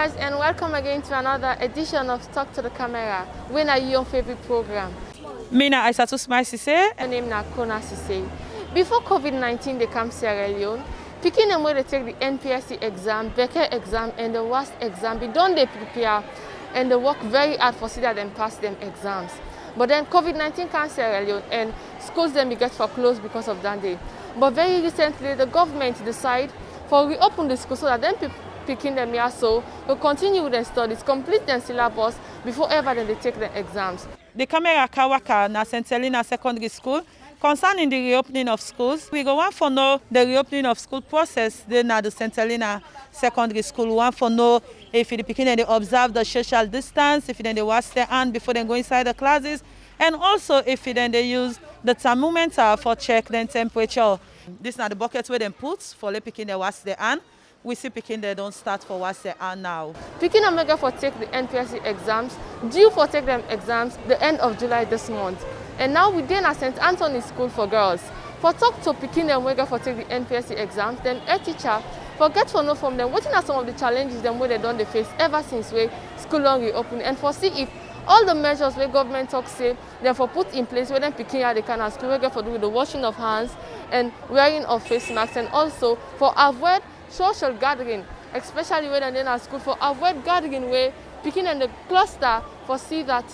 viewers, and welcome again to another edition of Talk to the Camera. When are your favorite program? Mina Isatu Sesay. My name is Kona Sesay. Before COVID-19 they come Sierra Leone, picking them where they take the NPSC exam, Becker exam, and the WAST exam. They don't they prepare and they work very hard for see that them pass them exams. But then COVID-19 comes Sierra Leone and schools them get foreclosed because of that day. But very recently the government decide for reopen the school so that them picking them here so will continue with their studies, complete their syllabus before ever then they take the exams. The camera Kawaka na St. Helena Secondary School concerning the reopening of schools. We go want for know the reopening of school process then at the St. Helena Secondary School. We want for know if the beginning they observe the social distance, if then they wash their hand before they go inside the classes, and also if then they use the thermometer for check their temperature. This is not the bucket where they put for the picking they wash their hand. We see picking they don't start for wash their hand now. Picking and mega for take the NPSC exams, due for take them exams the end of July this month. And now we then at St. Anthony's School for Girls. For talk to picking and mega for take the NPSC exams, then a teacher forget to know from them what are some of the challenges them where they don't they face ever since we school long reopen, and for see if all the measures where government talk say therefore put in place where them picking out the kind of school where for do with the washing of hands and wearing of face masks, and also for avoid social gathering, especially when they're in school, for avoid gathering where picking in the cluster for see that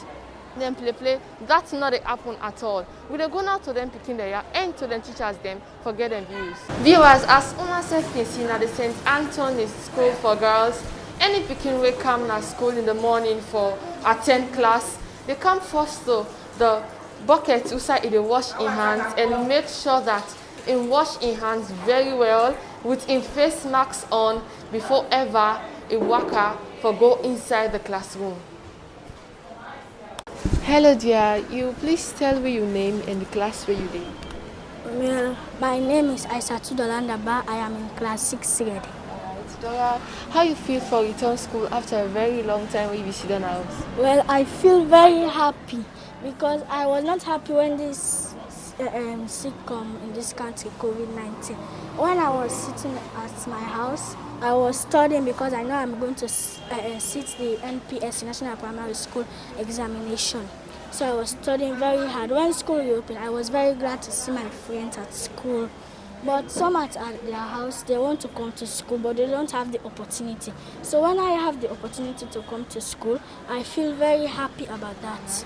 them play that's not a happen at all. We don't go now to them picking their and to them teachers them for get them views. Viewers, as una self can see now the St. Anthony's School for Girls, any picking will come to school in the morning for attend class, they come first to the bucket outside they wash in hands and make sure that in wash in hands very well with in face masks on before ever a worker for go inside the classroom. Hello dear, you please tell me your name and the class where you did. Well, my name is Isatu. I am in class 6th grade. Alright, Dora, how you feel for return school after a very long time when you sit down house? Well, I feel very happy because I was not happy when this sick come in this country, COVID-19. When I was sitting at my house, I was studying because I know I'm going to sit the NPSC, National Primary School examination. So I was studying very hard. When school reopened, I was very glad to see my friends at school. But some at their house, they want to come to school, but they don't have the opportunity. So when I have the opportunity to come to school, I feel very happy about that.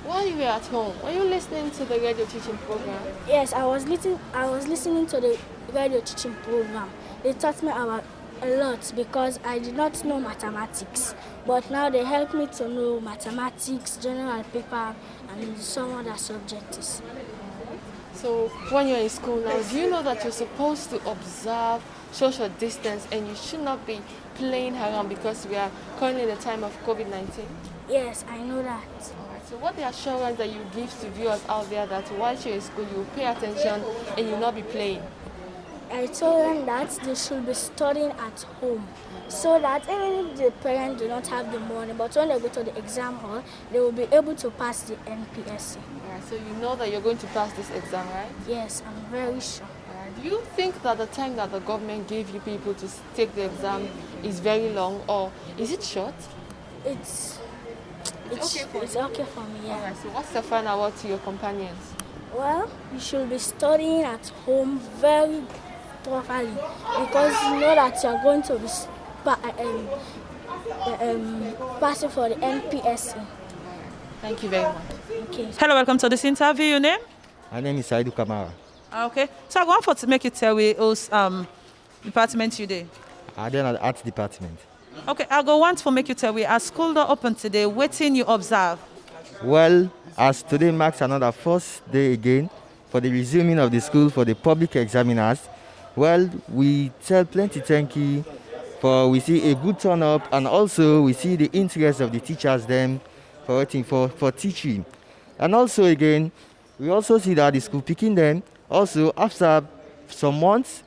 While you were at home, were you listening to the radio teaching program? Yes, I was listening to the radio teaching program. They taught me about a lot because I did not know mathematics. But now they help me to know mathematics, general paper, and some other subjects. So when you're in school now, do you know that you're supposed to observe social distance and you should not be playing around because we are currently in the time of COVID-19? Yes, I know that. So what the assurance that you give to viewers out there that while you're in school you will pay attention and you will not be playing? I told them that they should be studying at home so that even if the parents do not have the money, but when they go to the exam hall, they will be able to pass the NPSC. Alright, so you know that you're going to pass this exam, right? Yes, I'm very sure. Do you think that the time that the government gave you people to take the exam is very long, or is it short? It's okay for me, yeah. Alright, so what's the final word to your companions? Well, you should be studying at home very properly because you know that you're going to be passing for the NPSC. Thank you very much. Okay. Hello, welcome to this interview. Your name? My name is Saidu Kamara. Okay. So I want to make you tell me whose department you did. I then at the art department. Okay, I go want to make you tell me as school door open today, waiting you observe. Well, as today marks another first day again for the resuming of the school for the public examiners, well, we tell plenty thank you for we see a good turn up, and also we see the interest of the teachers them for waiting for teaching. And also again, we also see that the school picking them also after some months,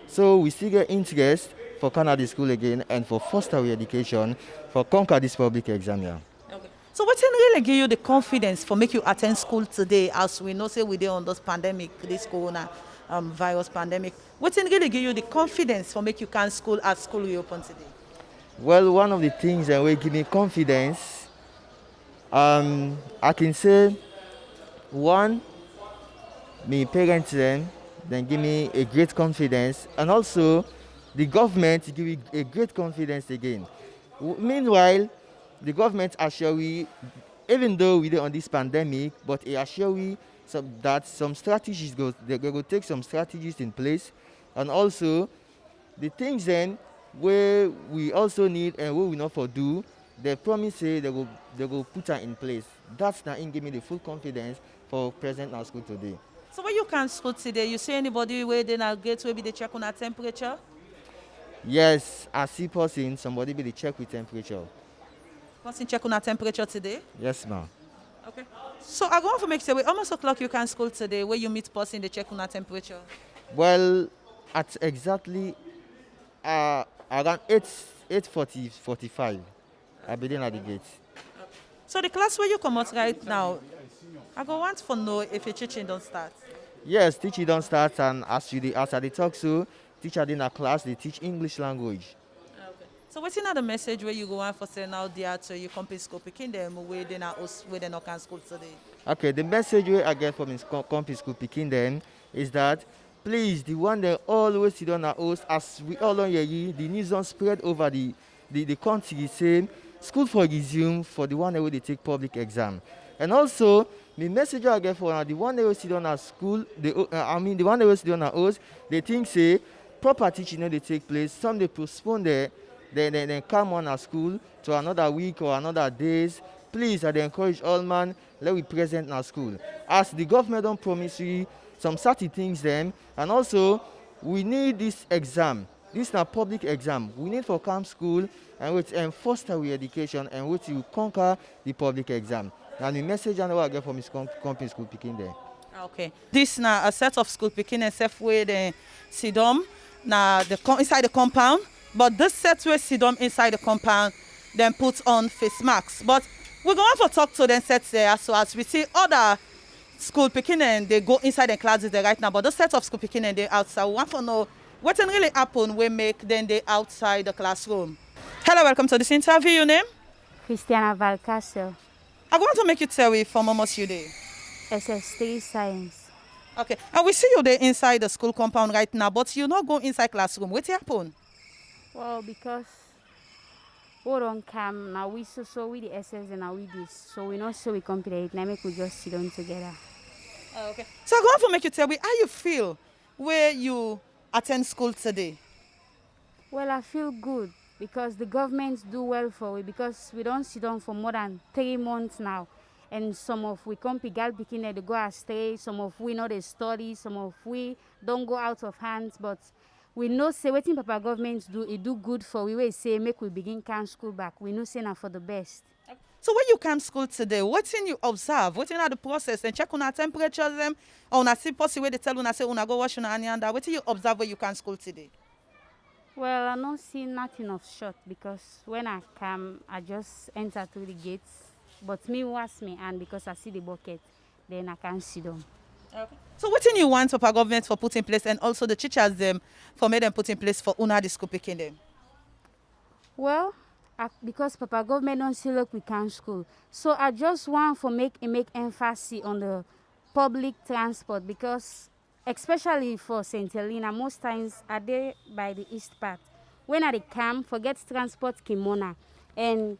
so we still get interest for Canada school again and for foster education for conquer this public exam here. Okay. So what really give you the confidence for make you attend school today, as we know say we dey on this pandemic, this corona virus pandemic? What really give you the confidence for make you can school as school reopen today? Well, one of the things that will give me confidence, I can say, one, my parents then give me a great confidence, and also the government give me a great confidence again. Meanwhile, the government assure we, even though we are on this pandemic, but it assure we that some strategies they go take some strategies in place, and also the things then where we also need and what we not for do, they promise say they will put that in place. That's not in give me the full confidence for present our school today. So when you can school today, you see anybody where they now get maybe they check on a temperature? Yes, I see person, somebody be the check with temperature. Person check on a temperature today? Yes, ma'am. Okay. So I go on for make say, almost o'clock you can school today where you meet person, they check on a temperature. Well, at exactly around 8:45, I be there at the gate. So the class where you come out right now, I go want to know if your teaching don't start. Yes, teaching don't start, and as I dey talk so, teacher in a class they teach English language. Okay. So what's another message where you go on for saying out there to your company school picking them where they not can school today? Okay, the message where I get from his company school picking then is that please, the one that always sit on our host, as we all on here, the news don't spread over the country saying school for resume for the one that will they take public exam. And also, the message I get for the one that will sit on our school, the one that will sit on our host, they think say proper teaching they take place, some they postpone then come on our school to another week or another days. Please, I encourage all man, let we present in our school. As the government don't promise we some certain things then, and also we need this exam. This is a public exam. We need for come school and with foster our education and with you conquer the public exam. And the message I know I get from his company school picking there. Okay. This now a set of school picking and safe way they sit down now inside the compound. But this set where sit down inside the compound, then put on face masks. But we're going to talk to them sets there so as we see other school picking and they go inside the classes there right now. But the set of school picking and they outside. We want to know what really happen when make then they outside the classroom. Hello, welcome to this interview. Your name? Christiana Valcastle, I want to make you tell me from almost you there. SS3 Science. Okay. And we see you there inside the school compound right now, but you not go inside classroom. What happen? Well, because we don't come now, we so we the SS and now we this, so we not so we compete. Now make we just sit down together. Okay. So I want to make you tell me how you feel where you attend school today. Well, I feel good because the government do well for we because we don't sit down for more than 3 months now. And some of we come pigal picking they go astray, some of we know they study, some of we don't go out of hands, but we know say wetin Papa government do, it do good for we say make we begin can school back. We know say now for the best. So when you come school today, what's in you observe? What's in the process? And check on our temperatures them or on see possible way they tell una say una go wash una hand and that. What you observe when you come school today? Well, I don't see nothing of short because when I come, I just enter through the gates. But me wash me and because I see the bucket, then I can sit down. Okay. So what you want Papa government for put in place and also the teachers them for make them put in place for una the school picking them? Well, because Papa government don't see look we can school. So I just want for make emphasis on the public transport because especially for St. Helena, most times are there by the east part. When I come, forget transport Kona and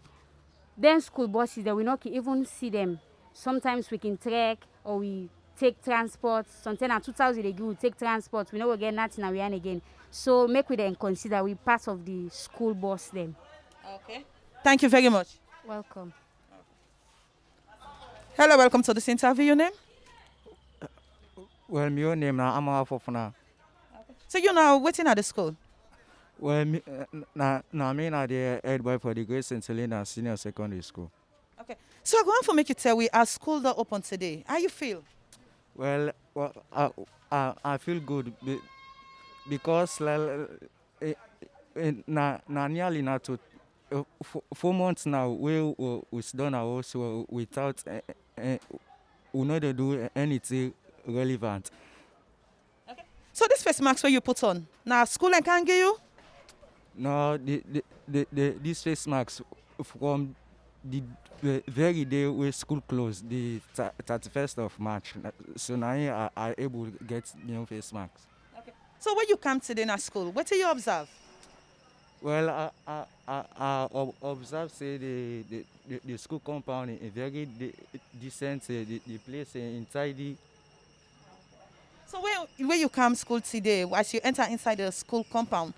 then school buses that we not even see them. Sometimes we can trek or we take transport. Sometimes at 2000 we take transport. We know we get nothing and we earn again. So make we then consider we part of the school bus then. Okay. Thank you very much. Welcome. Hello, welcome to this interview. Your name? Well, my name now I'm off now. So you now waiting at the school? Well, me now the head boy for the Great St. Helena Senior Secondary School. Okay. So I'm going to make you tell we our school that open today. How you feel? Well, I feel good because nearly now to 4 months now we done our house without we not do anything relevant. Okay. So this face mask where you put on now school and can give you? No, these face masks from the very day when school closed, the 31st of March. So now I able to get new face masks. So when you come today in school, what do you observe? Well, I observe say the school compound is very decent. The place is tidy. So when you come school today, as you enter inside the school compound,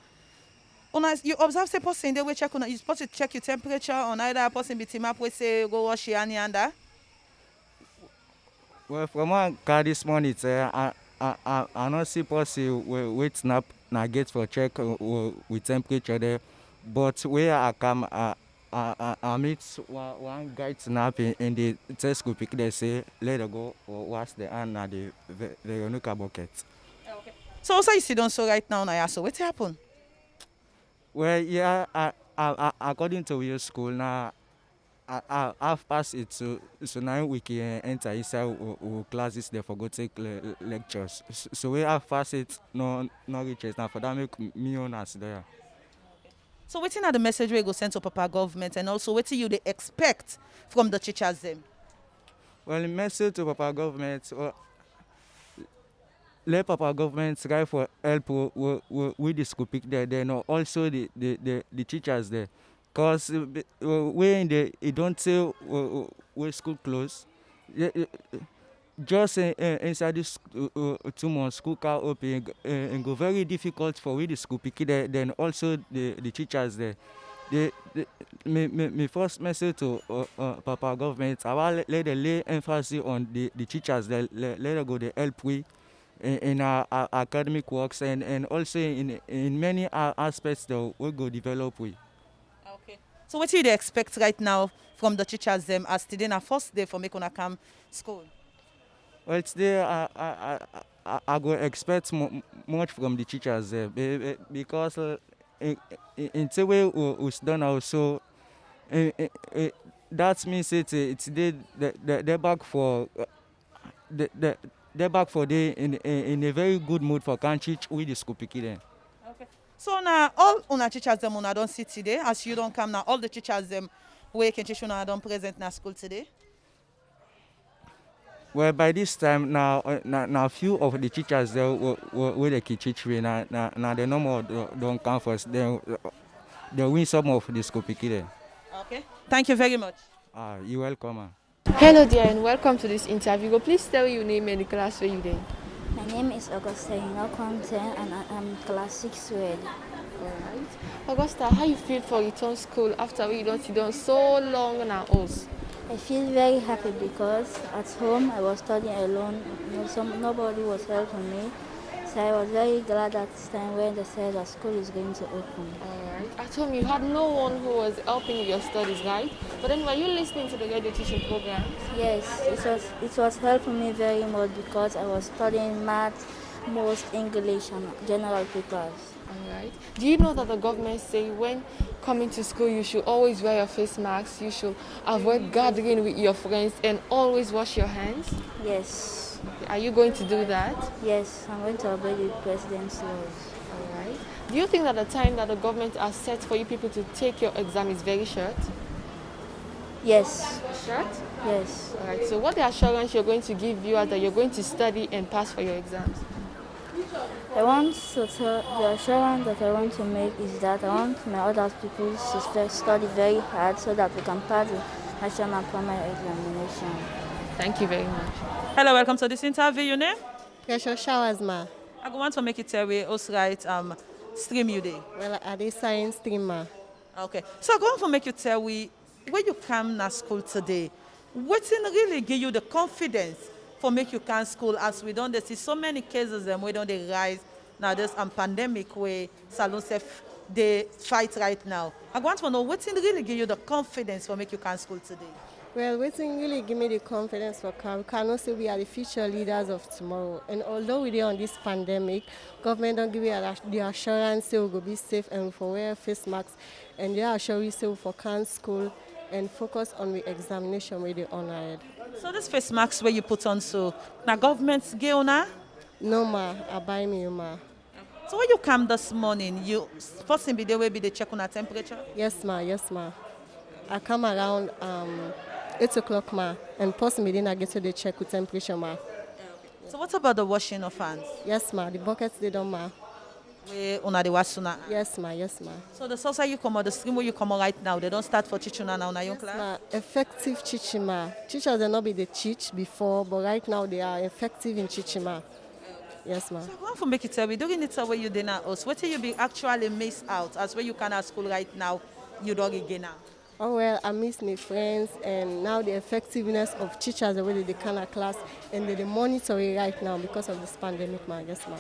you observe say person there we check on you supposed to check your temperature on either person be team up we say go wash your hand and that. Well, from one car this morning, I not see person wait snap na get for check with temperature there, but where I come, I meet one guy snap in the test school pick they say let her go or wash the hand at the Veronica bucket. So also you sit down so right now now so what happen? Well, yeah, according to your school now. I've passed it, so now we can enter inside classes there for go take lectures. So we have passed it, no reaches now for that make me on us there. So waiting at the message we go send to Papa government and also what you they expect from the teachers them? Well, the message to Papa government, let Papa government try for help with the school pick there, then also the teachers there. Because when they don't say when school close, just inside this 2 months school car open and go very difficult for we the school pick there. Then also the teachers there. My first message to Papa government, I want let them lay emphasis on the teachers. Let them go the help we in our academic works and also in many aspects that we go develop with. So what do they expect right now from the teachers them as today na first day for make una come school? Well, today I go expect much from the teachers there because in the way we done also that means it's they're back for they're back for day in a very good mood for can teach with the school picky then. So now all una teachers them una don't sit today as you don't come now all the teachers them where can teach una don't present na school today. Well, by this time now few of the teachers there where they can teach we now they no more don't come first they win some of the school picky then. Okay. Thank you very much. You're welcome. Hello dear and welcome to this interview. Go please tell your name and the class where you in. My name is Augusta Conte and I'm class 6 grade. Alright. Augusta, how you feel for return school after we don't see done so long now us? I feel very happy because at home I was studying alone. Nobody was helping me. So I was very glad at this time when they said that school is going to open. Alright. At home you had no one who was helping with your studies, right? But then were you listening to the radio teaching program? Yes, it was helping me very much because I was studying math, most English and general papers. Alright. Do you know that the government say when coming to school you should always wear your face masks, you should avoid gathering with your friends and always wash your hands? Yes. Are you going to do that? Yes, I'm going to obey the president's laws. Alright. Do you think that the time that the government has set for you people to take your exam is very short? Yes. Short? Yes. Alright. So what the assurance you're going to give you are that you're going to study and pass for your exams? I want to tell the assurance that I want to make is that I want my other people to study very hard so that we can pass the national primary examination. Thank you very much. Hello, welcome to this interview. Your name? Yes, showers, ma. I go want to make it tell we us right stream you day. Well, I did science stream, ma. Okay. So I go want to make you tell we when you come to school today, what really give you the confidence for make you come school as we don't see so many cases and we don't they rise now this pandemic where salon self they fight right now. I want to know what really give you the confidence for make you come school today. Well, waiting really give me the confidence for come. We can also we are the future leaders of tomorrow. And although we are on this pandemic, government don't give you the assurance say we will be safe and for wear face masks. And they assure we say we for can school and focus on the examination where they honored. So this face masks where you put on so now government give una? No, ma, I buy me, ma. So when you come this morning, you first thing be there will be the check on our temperature? Yes, ma. Yes, ma. I come around 8 o'clock, ma, and possibly then I get to the check with temperature, ma. So what about the washing of hands? Yes, ma. The buckets they done, ma. Where una the wasuna? Yes, ma. Yes, ma. So the Sesay you come out, the stream where you come out right now, they don't start for teaching now in your class? Ma, effective teaching, ma. Teachers have not been the teach before, but right now they are effective in teaching, ma. Yes, ma. So I want to make it tell me, during the time where you did not us, what you be actually miss out as where you can at school right now, you don't again now? Oh well, I miss my friends, and now the effectiveness of teachers the way they can at class, and they monitor it right now because of this pandemic, ma. Yes, ma.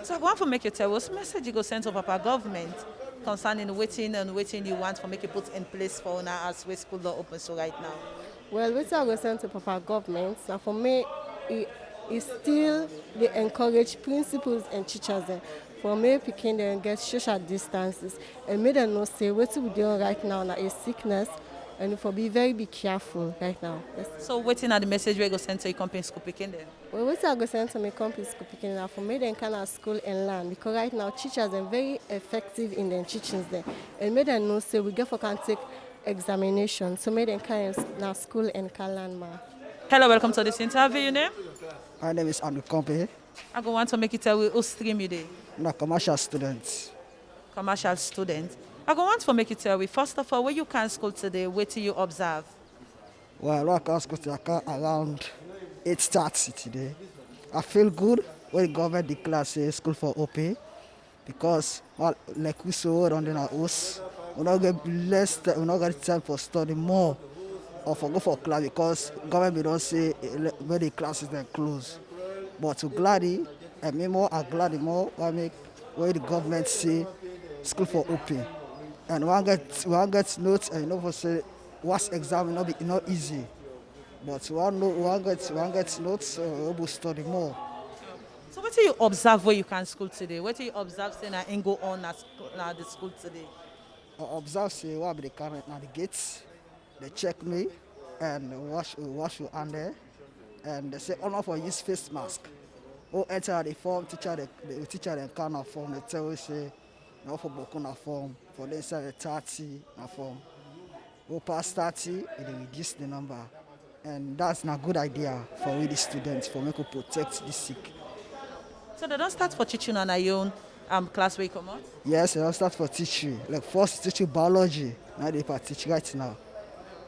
So I want to make you tell us message you go send to Papa government concerning waiting and waiting you want for make it put in place for now as we school door open so right now. Well, what I go send to Papa government, and for me, it still they encourage principals and teachers for me picking them get social distances and make them know say what we doing right now na a sickness and for be careful right now. Yes. So waiting at the message we go send to your company school picking them. Well, what I go send to my company school picking now for me them kind of school and learn because right now teachers are very effective in their teachings there and make them know say we get for can take examination so make them kind of now school and can learn more. Hello, welcome to this interview. Your name? My name is Andrew Company. I go want to make it tell we who stream you day. I'm a commercial student. Commercial student. I go want to make it tell we first of all where you can school today, wait till you observe. Well, I can school today around 8:30 today. I feel good when the government declares school for OP because well, like we saw on the house, we not get less time, we not get time for study more or for go for class because government don't say when the classes then close. But to gladly, and me more, I gladly more when the government say school for open. And one get notes and you know for say what's exam will not be not easy. But one get notes we will study more. So what do you observe where you can school today? What do you observe saying that ain't go on at the school today? I observe say what be the current now the gates, they check me and wash your hand there. And they say only for use face mask. Who enter the form, the teacher them kind of form, they tell you say no for Bokuna form, for the inside the 30 na form. Who pass 30, they reduce the number. And that's not a good idea for we the students, for me to protect the sick. So they don't start for teaching on your own class where you come out? Yes, they don't start for teaching. Like first teaching biology, now they teach right now.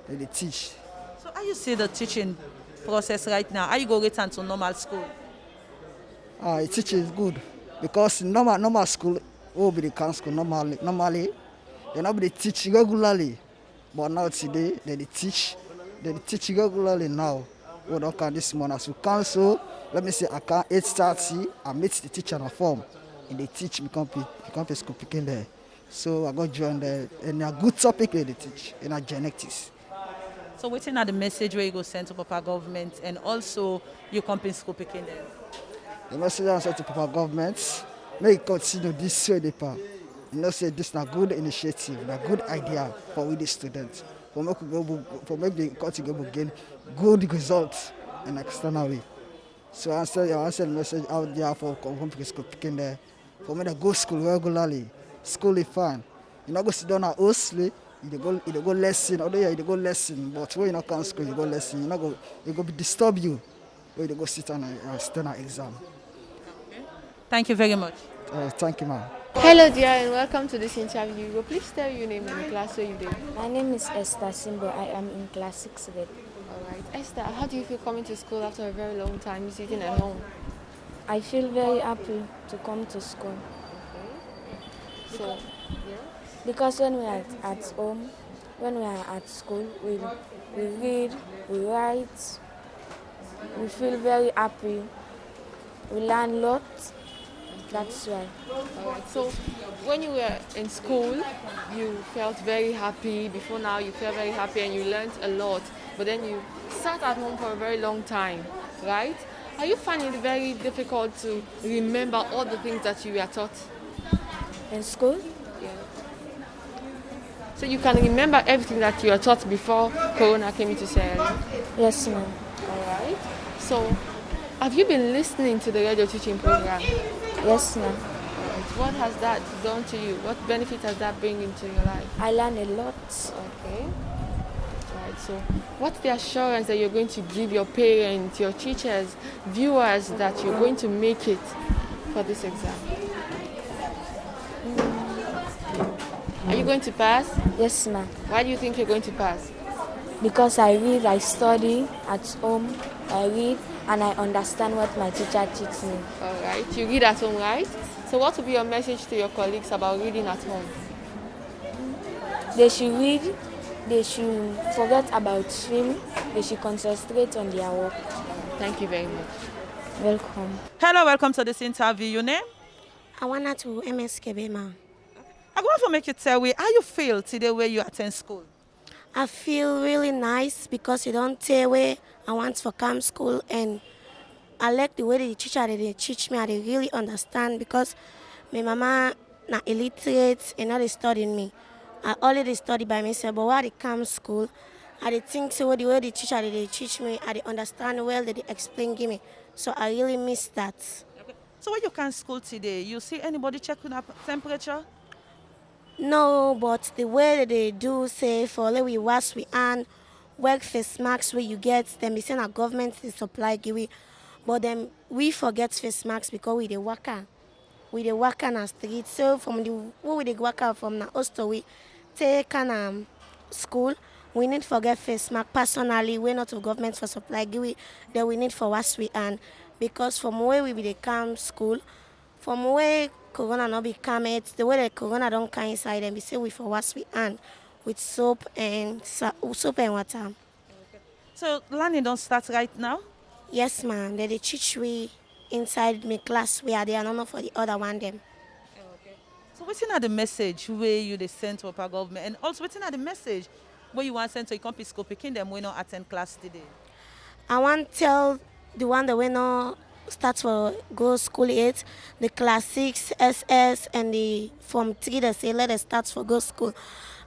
They teach. So how you see the teaching process right now? How you go return to normal school? Teaching is good because normal school will be the can school normally they not be teach regularly, but now today they teach regularly now. We don't can this morning as we cancel. Let me say I can 8:30. I meet the teacher on form and they teach me company school picking there. So I got join there and a good topic they teach in our genetics. So waiting at the message where you go send to Papa government and also your company school picking there. The message I send to Papa government, may it continue this way, you know, say this is a good initiative, a good idea for we the students, for make the country gain good results and externally. So I send the message out there for company school picking there, for me to go school regularly. School is fine. You not go sit down at hostly, you go lesson, although you go lesson, but when you not come school, you go lesson, you go disturb you, when you go sit on an exam. Thank you very much. Thank you, ma'am. Hello dear and welcome to this interview. Will please tell your name and the class where you did. My name is Esther Simbo. I am in class 6 grade. Alright. Esther, how do you feel coming to school after a very long time sitting at home? I feel very happy to come to school. Okay. So, yeah. Because when we are at home, when we are at school, we read, we write, we feel very happy, we learn a lot. That's why. Alright. So, when you were in school, you felt very happy. Before now, you felt very happy and you learned a lot. But then you sat at home for a very long time, right? Are you finding it very difficult to remember all the things that you were taught? In school? Yeah. So you can remember everything that you were taught before Kona came into Sesay? Yes, ma'am. Alright. So, have you been listening to the radio teaching program? Yes, ma'am. What has that done to you? What benefit has that bring into your life? I learned a lot. Okay. Right. So, what's the assurance that you're going to give your parents, your teachers, viewers that you're going to make it for this exam? Are you going to pass? Yes, ma'am. Why do you think you're going to pass? Because I read, I study at home, I read, and I understand what my teacher teaches me. All right. You read at home, right? So, what will be your message to your colleagues about reading at home? They should read, they should forget about swim, they should concentrate on their work. Thank you very much. Welcome. Hello, welcome to this interview. Your name? I want to MSKB, ma'am. I want to make you tell me how you feel today where you attend school. I feel really nice because you don't tell where I want to come school, and I like the way the teacher they teach me. I they really understand because my mama not illiterate and not they studying me. I already study by myself, but when I come school, I they think so the way the teacher they teach me, I they understand well, they explain give me. So I really miss that. Okay. So when you come school today, you see anybody checking up temperature? No, but the way that they do say for let we wash we and work face masks where you get them, they say our government is supply give we, but then we forget face masks because we the worker on the street. So from the where we the worker from the hostel we take an school, we need forget face mask. Personally, we're not a government for supply give we, that we need for wash we and because from where we be the come school, from where Corona not be come it, the way that Corona don't come inside and we say we for wash we hand with soap and water. So learning don't start right now? Yes, ma'am. They teach we inside my class where they are not for the other one them. Okay. So what's the message where you they send to our government, and also what's the message where you want to send to your company school picking them we not attend class today? I want to tell the one that we not start for go school 8, the class 6, SS, and the from 3 they say let us start for go school.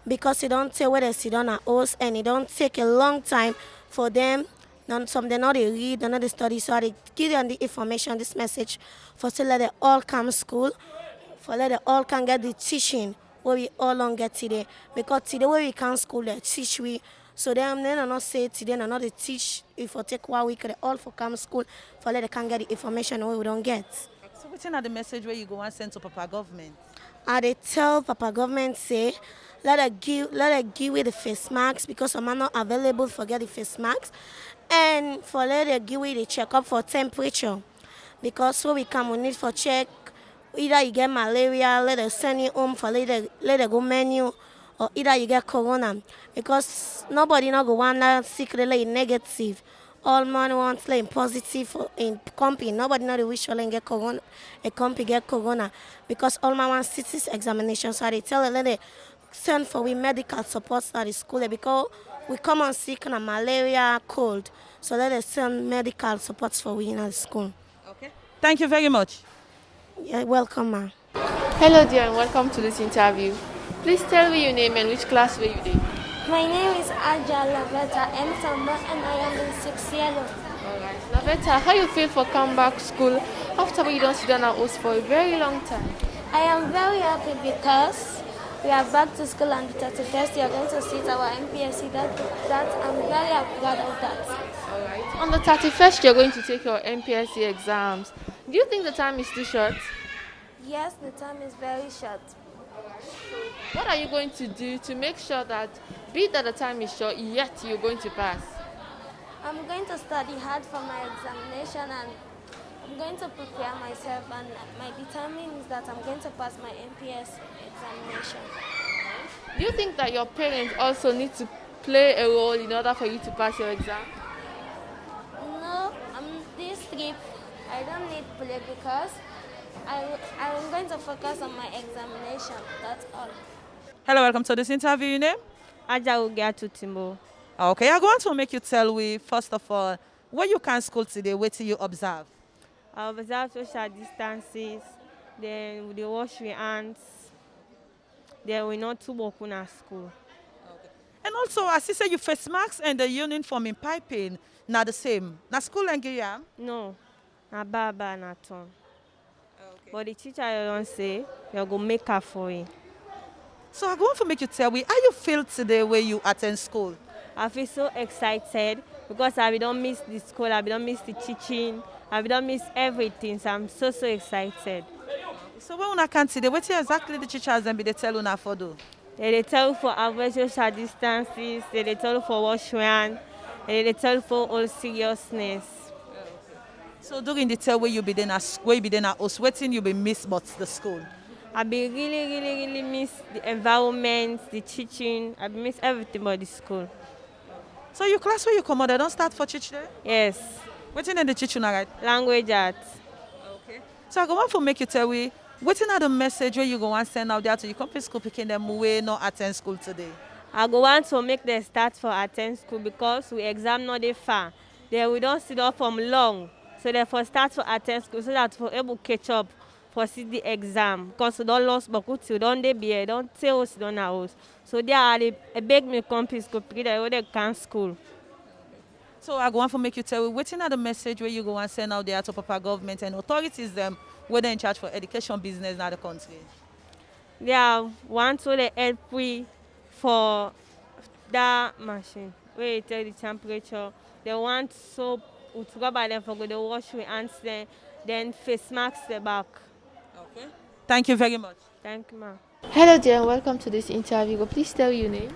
Because you don't tell where they sit on a house and it don't take a long time for them. Some they know they read, they know they study, so they give them the information, this message, for to let they all come school, for let they all can get the teaching where we all don't get today. Because today where we can school, they teach we. So them they not say today they not they teach if for take 1 week they all for come school for let they can get the information where we don't get. So what's the message where you go and send to Papa government? And they tell Papa government say let her give away the face masks because some are not available for get the face masks, and for let her give away the checkup for temperature because so we come we need for check either you get malaria, let her send you home for let her go menu, or either you get corona because nobody not go want that sick really negative. All man wants like positive for in company. Nobody not wish for get corona. A company get corona because all man wants CT examination. So they tell her let they send for we medical support at the school because we come on sick and malaria, cold. So let us send medical support for we in the school. Okay. Thank you very much. Yeah, welcome, ma'am. Hello, dear, and welcome to this interview. Please tell me your name and which class were you in. My name is Aja Laveta M. Samba and I am in 6th year. Alright. Laveta, how you feel for come back school after you don't sit down at house for a very long time? I am very happy because we are back to school on the 31st. We are going to sit our MPSC. That I'm very glad of that. Alright. On the 31st, you're going to take your MPSC exams. Do you think the time is too short? Yes, the time is very short. What are you going to do to make sure that, be it that the time is short, yet you're going to pass? I'm going to study hard for my examination and I'm going to prepare myself, and my determination is that I'm going to pass my MPS examination. Do you think that your parents also need to play a role in order for you to pass your exam? No, this trip I don't need play because I'm going to focus on my examination. That's all. Hello, welcome to this interview. Your name? Aja Ugatu Timbo. Okay, I'm going to make you tell me, first of all, when you can school today, what do you observe? I observe social distances, then we wash your hands, then we not to walk in our school. Okay. And also, as you say, you face masks and the uniform in piping, not the same. Na school and gear? No, na baba na ton. Okay. But the teacher don't say, they go make her for it. So I want to make you tell me how you feel today when you attend school. I feel so excited because I don't miss the school, I don't miss the teaching, I don't miss everything. So I'm so excited. So when una can today, what exactly the teachers them be they tell una for do? They tell you for avoid social distances, they tell you for wash hand, they tell you for all seriousness. So during the time where you be then at us, waiting you be miss but the school. I be really miss the environment, the teaching. I miss everything about the school. So your class where you come out, they don't start for teach there? Yes. Waiting in the teaching right? Language arts. Okay. So I go want to make you tell me, waiting at the message where you go and send out there to your company school picking them way not attend school today. I go want to make them start for attend school because we exam not they far. Then we don't sit up from long. So therefore start for attend school so that we're able to catch up for see the exam. Because we don't lost but we don't they be don't tell us don't house. So they are a big me company school because they can school. So I go want to make you tell me, waiting at the message where you go and send out there to Papa government and authorities them where they in charge for education business in the country. They are want to they help we for that machine where you tell the temperature. They want soap to go by them for go to wash your hands then face masks the back. Okay. Thank you very much. Thank you, ma'am. Hello dear and welcome to this interview. Please tell your name.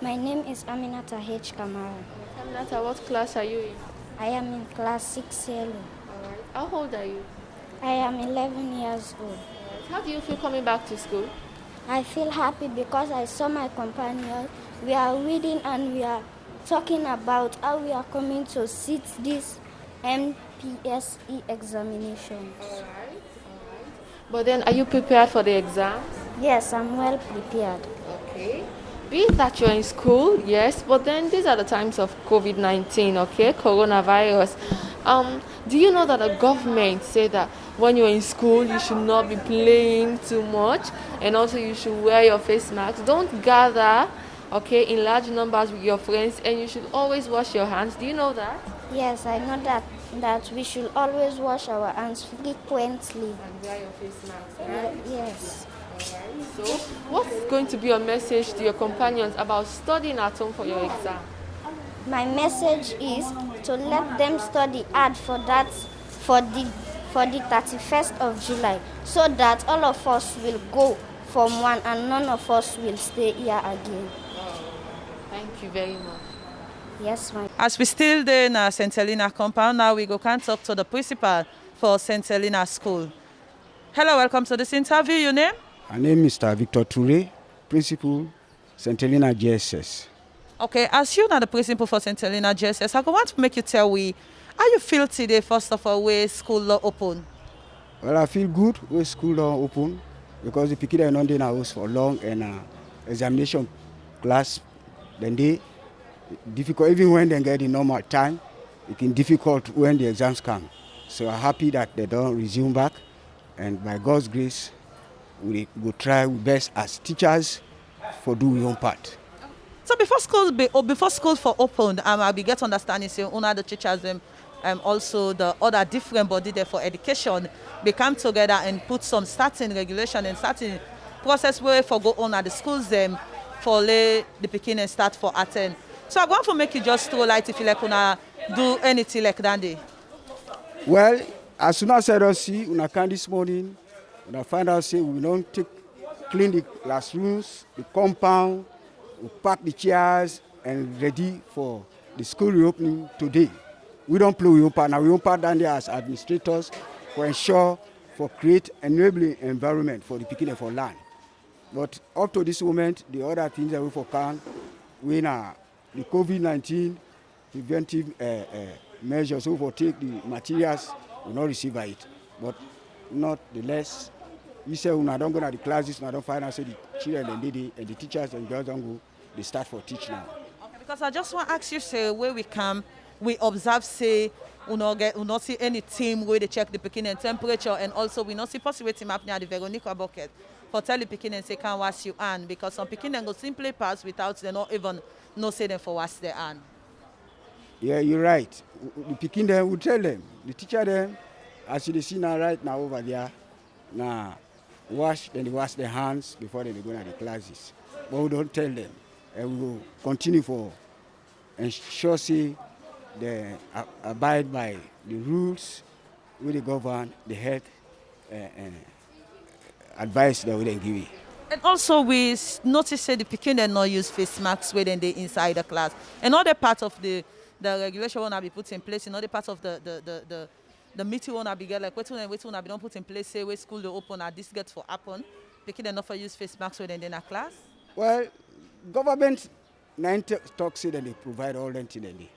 My name is Aminata H. Kamara. Aminata, what class are you in? I am in class 6 yellow. Alright. How old are you? I am 11 years old. Alright. How do you feel coming back to school? I feel happy because I saw my companions. We are reading and we are talking about how we are coming to sit this MPSE examinations. Alright. But then, are you prepared for the exam? Yes, I'm well prepared. Okay. Be it that you're in school, yes, but then these are the times of COVID-19, okay, coronavirus. Do you know that the government say that when you're in school, you should not be playing too much, and also you should wear your face mask. Don't gather, okay, in large numbers with your friends, and you should always wash your hands. Do you know that? Yes, I know that we should always wash our hands frequently. And wear your face mask, right? Yes. Alright. So, what's going to be your message to your companions about studying at home for your exam? My message is to let them study hard for the 31st of July, so that all of us will go Form 1 and none of us will stay here again. Thank you very much. Yes, ma'am. As we still there in St. Helena compound, now we go can talk to the principal for St. Helena School. Hello, welcome to this interview. Your name? My name is Mr. Victor Toure, Principal, St. Helena JSS. Okay, as you are the principal for St. Helena JSS, I want to make you tell me how you feel today, first of all, where school law open? Well, I feel good when school law open because the people are not in our house for long and examination class, then they difficult, even when they get the normal time, it can difficult when the exams come. So I'm happy that they don't resume back, and by God's grace, we will try our best as teachers for doing our own part. So before school for open, I be get understanding say one of the teachers also the other different body there for education, they come together and put some starting regulation and starting process where for go on at the schools them for lay the beginning and start for attend. So I'm going to make you just throw light if you like una do anything like that day. Well, as soon as I don't see una can this morning, when I find out say we don't clean the classrooms, the compound, we pack the chairs and ready for the school reopening today. We don't play with your part. Now we don't part down there as administrators for ensure for create enabling environment for the people and for land. But up to this moment, the other things that we for can, we now the COVID-19 preventive measures so for take the materials will not receive by it. But not the less, we say we don't go to the classes, we don't find out say the children and the teachers and girls don't go, they start for teach now. Okay, because I just want to ask you, say where we come, we observe say we not see any team where they check the beginning temperature, and also we not see possible team happening at the Veronica bucket for tell the Pekin and say can wash you hand, because some Pekin go simply pass without they not even no say them for wash their hand. Yeah, you're right. The Pekin them will tell them, the teacher them, as you see now right now over there, now wash their hands before they go to the classes. But we don't tell them. And we will continue for ensure say they abide by the rules with the govern the health advice that we then give you. And also we notice that the pikin dem not use face masks when they inside the class. Another part of the regulation will be put in place. Another part of the meeting will be get like waiting will be don't put in place. Say where school they open and this gets for happen. Pikin dem not for use face masks when they in a class. Well, government 90 talks say that they provide all that in the day.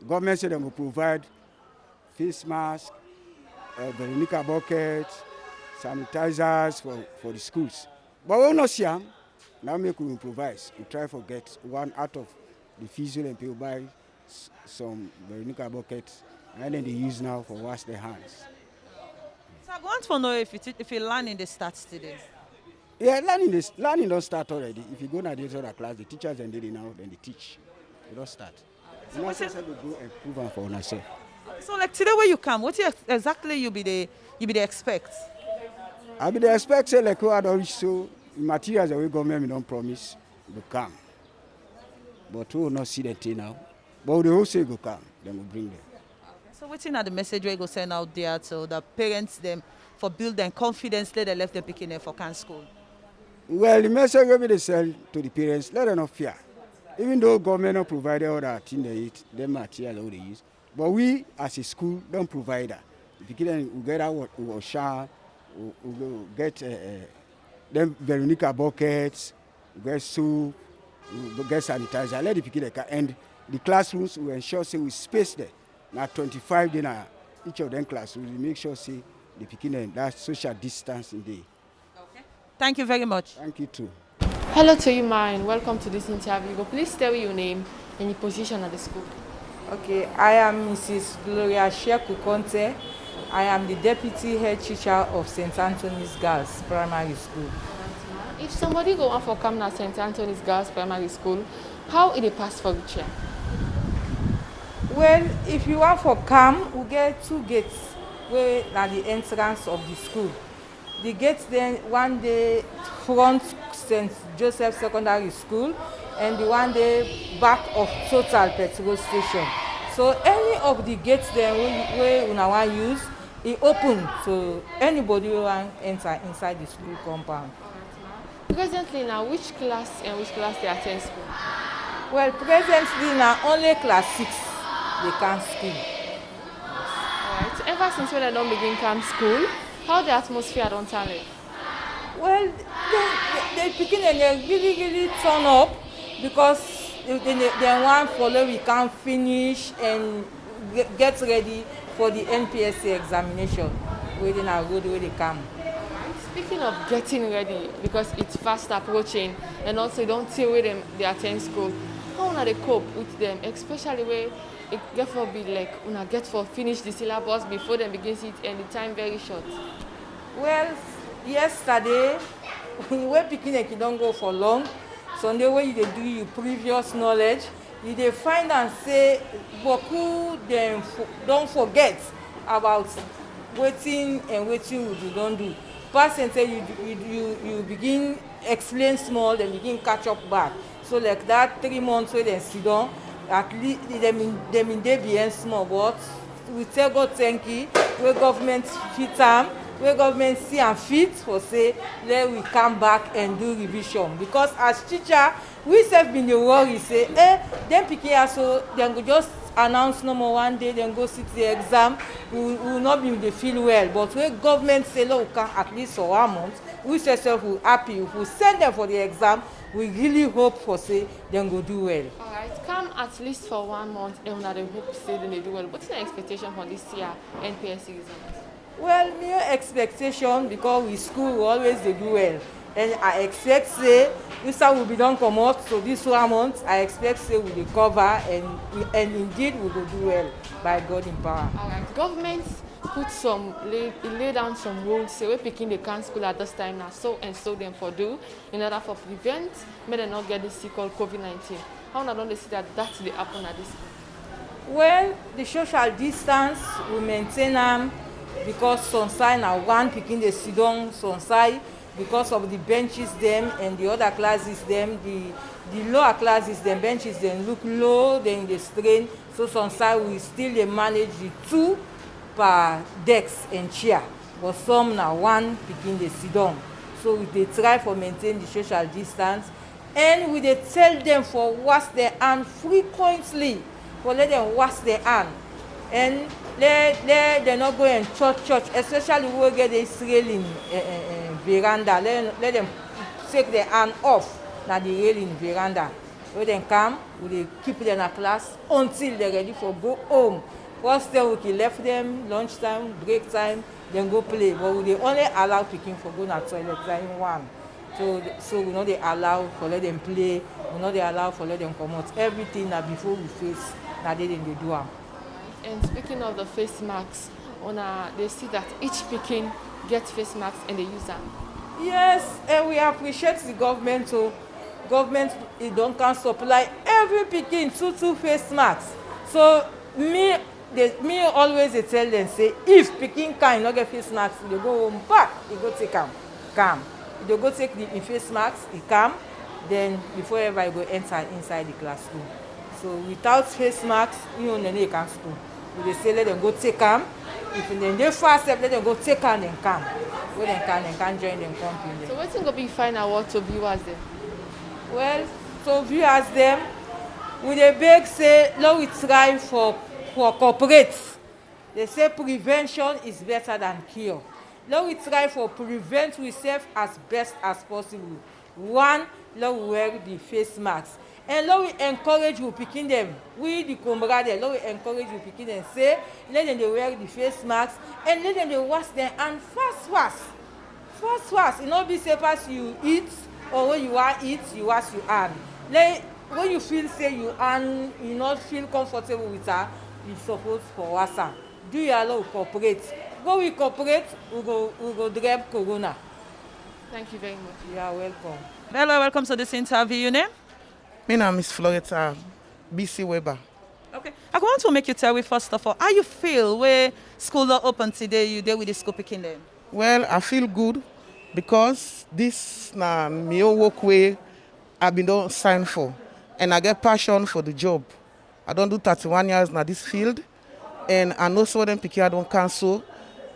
Government said they will provide face masks, Veronica buckets, sanitizers for the schools. But we will not see them. Now make we improvise. We try to get one out of the fees and people buy some Veronica buckets and then they use now for wash their hands. So I want to know if you learn in the stats today. Yeah, learning don't start already. If you go to the other class, the teachers and they now then they teach. They don't start. So not say we go and prove them for ourselves. So like today where you come, what exactly you be the expect? I be the expect say like I don't so materials that we government don't promise will come. But we will not see that thing now. But they will say go come, then we bring them. So what's in the message we go send out there to the parents them for build them confidence let they left them picking them for can school? Well, the message will be they sell to the parents, let them not fear. Even though government don't provide all that thing they eat, them material that they use. But we as a school don't provide that. The pikin we get out we shower, we get them Veronica buckets, we get soup, we get sanitizer, let the pikin and the classrooms we ensure say we space there. Now 25 in each of them classrooms, we make sure say the pikin that social distancing day. Okay. Thank you very much. Thank you too. Hello to you, Ma, and welcome to this interview. Please tell me your name and your position at the school. Okay, I am Mrs. Gloria Sheku Conte. I am the deputy head teacher of St. Anthony's Girls Primary School. If somebody go on for come to St. Anthony's Girls Primary School, how it pass for the chair? Well, if you want for come, we get two gates where at the entrance of the school. The gates then one day front St. Joseph Secondary School and the one day back of Total Petrol Station. So any of the gates then where una want use, it open to anybody who want enter inside the school compound. Presently now, which class they attend school? Well, presently now only class 6 they can school. Alright. Ever since when I don't begin camp school, how the atmosphere don't turn it? Well, they begin and they really turn up because they want follow we can finish and get ready for the NPSC examination within our road where they come. Speaking of getting ready, because it's fast approaching and also don't see where they attend school, how una they cope with them, especially where it get for be like una get for finish the syllabus before they begin it and the time very short? Well, yesterday when picking you don't go for long. Sunday when you do your previous knowledge, you dey find and say boku dem don't forget about waiting and waiting you don't do. Pass and say you begin explain small, then begin catch up back. So like that 3 months where they sit down, at least them in they behind small, but we tell God thank you, where government fit them, where government see and fit for say let we come back and do revision. Because as teacher, we self been the worry say, them picking us so then go just announce no more one day, then go sit the exam, we will not be the feel well. But when government say look, we can at least for 1 month, we self will happy. If we send them for the exam, we really hope for say then go do well. Alright, come at least for 1 month and they hope say then they do well. What's the expectation for this year NPSC results? Well, mere expectation because we school we always they do well. And I expect say Easter will be done come out, so this 1 month I expect say we will cover and indeed we will do well by God in power. Alright, government put lay down some rules say we're picking the can school at this time now, so them for do in order for prevent may they not get this sick called COVID-19. How now don't they see that that's the happen at this school? Well, the social distance we maintain them. because some side na one pikin dey sit down some side because of the benches dem and the other classes dem, the lower classes dem benches dem look low, then dey strain, so some side we still dey manage the 2 per desk and chair, but some na one pikin dey sit down. So we dey try for maintain the social distance, and we dey tell dem for wash their hand frequently, for let dem wash their hand, and let dem no go and church, especially wey get this railing veranda, let dem take their hand off na the railing veranda. When dem come, we dey keep dem na class until dem ready for go home. First time we can left them lunchtime, break time, then go play, but we dey only allow pikin for go na toilet time 1. So we no dey allow for let them play, we no dey allow for let them comot. Everything na before we face, na dey dem dey do am. And speaking of the face masks, they see that each pikin get face masks and they use them. Yes, and we appreciate the government. So government e don can supply every pikin 2 face masks. So me always dey tell them say if pikin can no get face mask, they go home back, they go take am calm. They go take the face mask, e calm, then before ever you go enter inside the classroom. So without face mask, you no dey come school. We dey say let them go take am. If dem dey fast, let them go take am and calm. When dem can join them company. So wetin go be final word to viewers then? Well, to viewers dem, we dey beg say let we try for cooperate. They say prevention is better than cure. Let we try for prevent ourselves as best as possible. 1, let we wear the face mask. And let we encourage you pikin them. We the comrades, let we encourage you pikin them. Say let them dey wear the face mask and let them dey wash their hand fast. It no be say pass you eat or when you want eat, you wash your hand. When you feel say you not feel comfortable with her, you suppose for wash am. Do you allow cooperate? Go we cooperate, we go drive Corona. Thank you very much. You are welcome. Hello, welcome to this interview. Your name? My name is Floretta BC Weber. Okay. I want to make you tell me first of all, how you feel where school not open today, you there with the school picking them? Well, I feel good because this na my own work way I've been done sign for. And I get passion for the job. I don't do 31 years in this field. And I know some of them picking I don't cancel.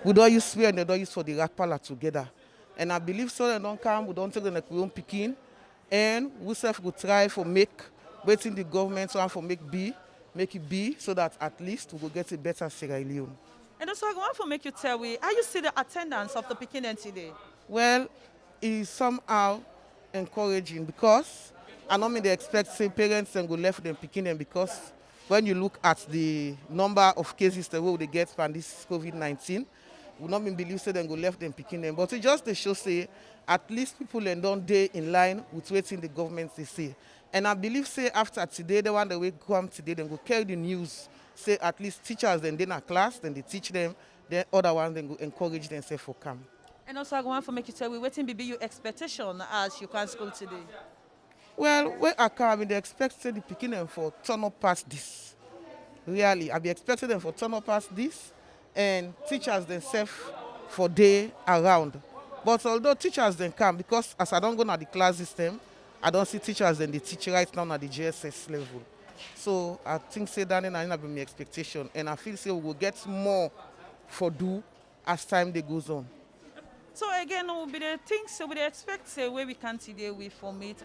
We don't use swear and they don't use for the rapala together. And I believe so they don't come, we don't take them like we don't picking. And we self will try for make waiting the government so for make it be so that at least we will get a better Sierra Leone. And also I want to make you tell me, how you see the attendance of the picking today? Well, it's somehow encouraging because I don't mean they expect say parents and go left them picking them because when you look at the number of cases the way they get from this COVID-19, we not mean believe say they go left them picking them. But it just they show say at least people and don't day in line with waiting the government they say. And I believe say after today, the one that we come today, then go carry the news, say at least teachers then in a class, then they teach them, then other ones then go encourage them say for come. And also I want to make you tell me waiting be your expectation as you can school today. Well, where I come, I mean, they expect say the picking them for turn up past this. Really, I be expecting them for turn up past this, and teachers themselves for day around. But although teachers then come, because as I don't go to the class system, I don't see teachers then they teach right now at the JSS level. So I think say that will be my expectation, and I feel say we will get more for do as time they goes on. So again, will be the things so we expect say where we can today we formate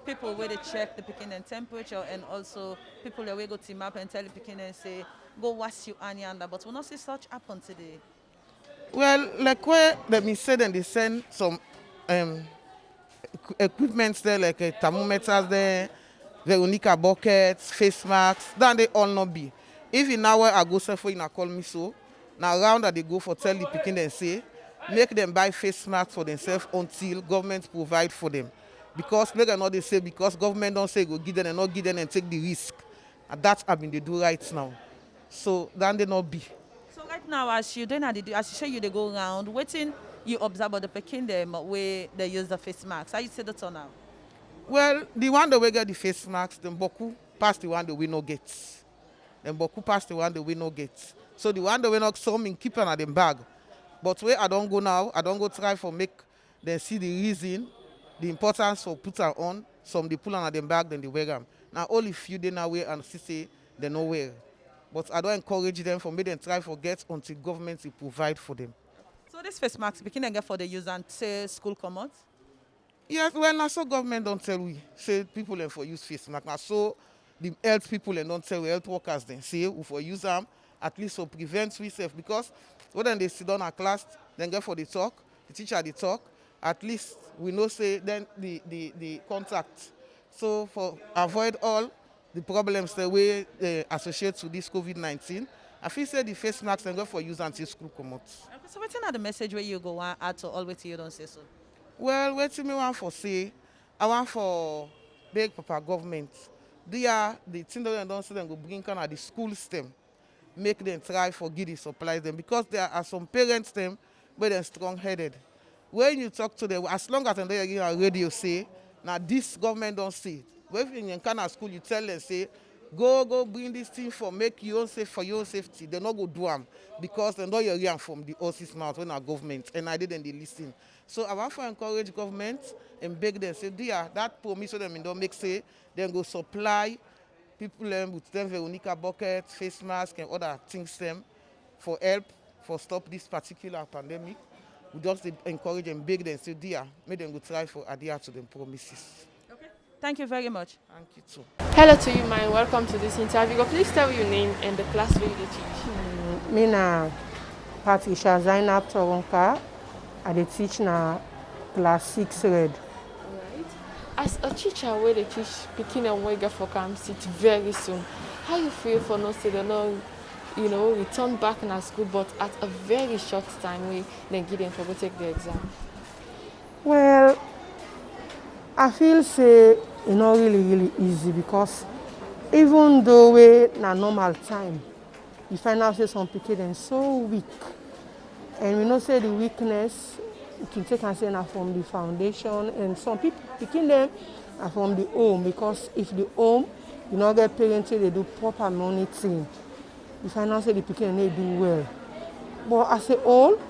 people where they check the picking and temperature, and also people that we go team up and tell the picking and say go wash your hand, but we'll not see such happen today. Well, like where let me say then they send some equipment there like thermometers there, Veronica buckets, face masks, then they all not be. If in now I go for you call me so, now around that they go for tell the picking and say make them buy face masks for themselves until government provide for them. Because make them not they say because government don't say go give them and not give them and take the risk. And that's what they do right now. So then they not be. So right now as you say you they go around, waiting you observe about the picking them where they use the face masks. How you say the turn out? Well, the one that we get the face masks, them boku pass the one that we no get. Them boku pass the one that we no get. So the one that we not some in keep on them bag. But where I don't go now, I don't go try for make them see the reason, the importance for put am on. Some they pull on them back, then they wear them. Now only few they now wear and say they no wear. But I don't encourage them for make them try for get until government will provide for them. So this face mask, we can get for the use and say school come out? Yes, well, now so government don't tell we say people and for use face mask. Now so the health people and don't tell we health workers then say we for use them at least for prevent we safe because when they sit down at class, then get for the talk, the teacher the talk. At least we know say then the contact. So for avoid all the problems that we associate with this COVID-19, I feel say the face masks and go for use until school come out. Okay, so what's another message where you go on add to all wait till you don't say so? Well, what me want for say, I want for big papa government. They are the thing that they don't say them go bring kind of the school system, make them try for give the supplies them because there are some parents them but they're strong-headed. When you talk to them, as long as they hear on radio say, now this government don't see it. But if in kind of school you tell them say, go bring this thing for make your own safe for your own safety. They not go do them because they don't hear from the horse's mouth when our government and I didn't listen. So I want to encourage government and beg them say, dear, that promise so them don't make say then go supply people with them Veronica buckets, face masks and other things them for help for stop this particular pandemic. We just encourage and beg them say, dear, make them go try for adhere to them promises. Okay. Thank you very much. Thank you too. Hello to you, man. Welcome to this interview. Please tell your name and the class where you teach. Me na Patricia Zainab Toronka. I dey teach na class 6 red. Right. As a teacher where they teach picking and where for camp sit very soon, how you feel for no say they no, return back in school, but at a very short time we then give them for go take the exam? Well, I feel say it's not really easy because even though we na normal time, you find out say some people are so weak. And we know say the weakness, you can take and say na from the foundation, and some people picking them are from the home because if the home you not get parents they do proper monitoring, you find out say the picking they do well. But as a whole,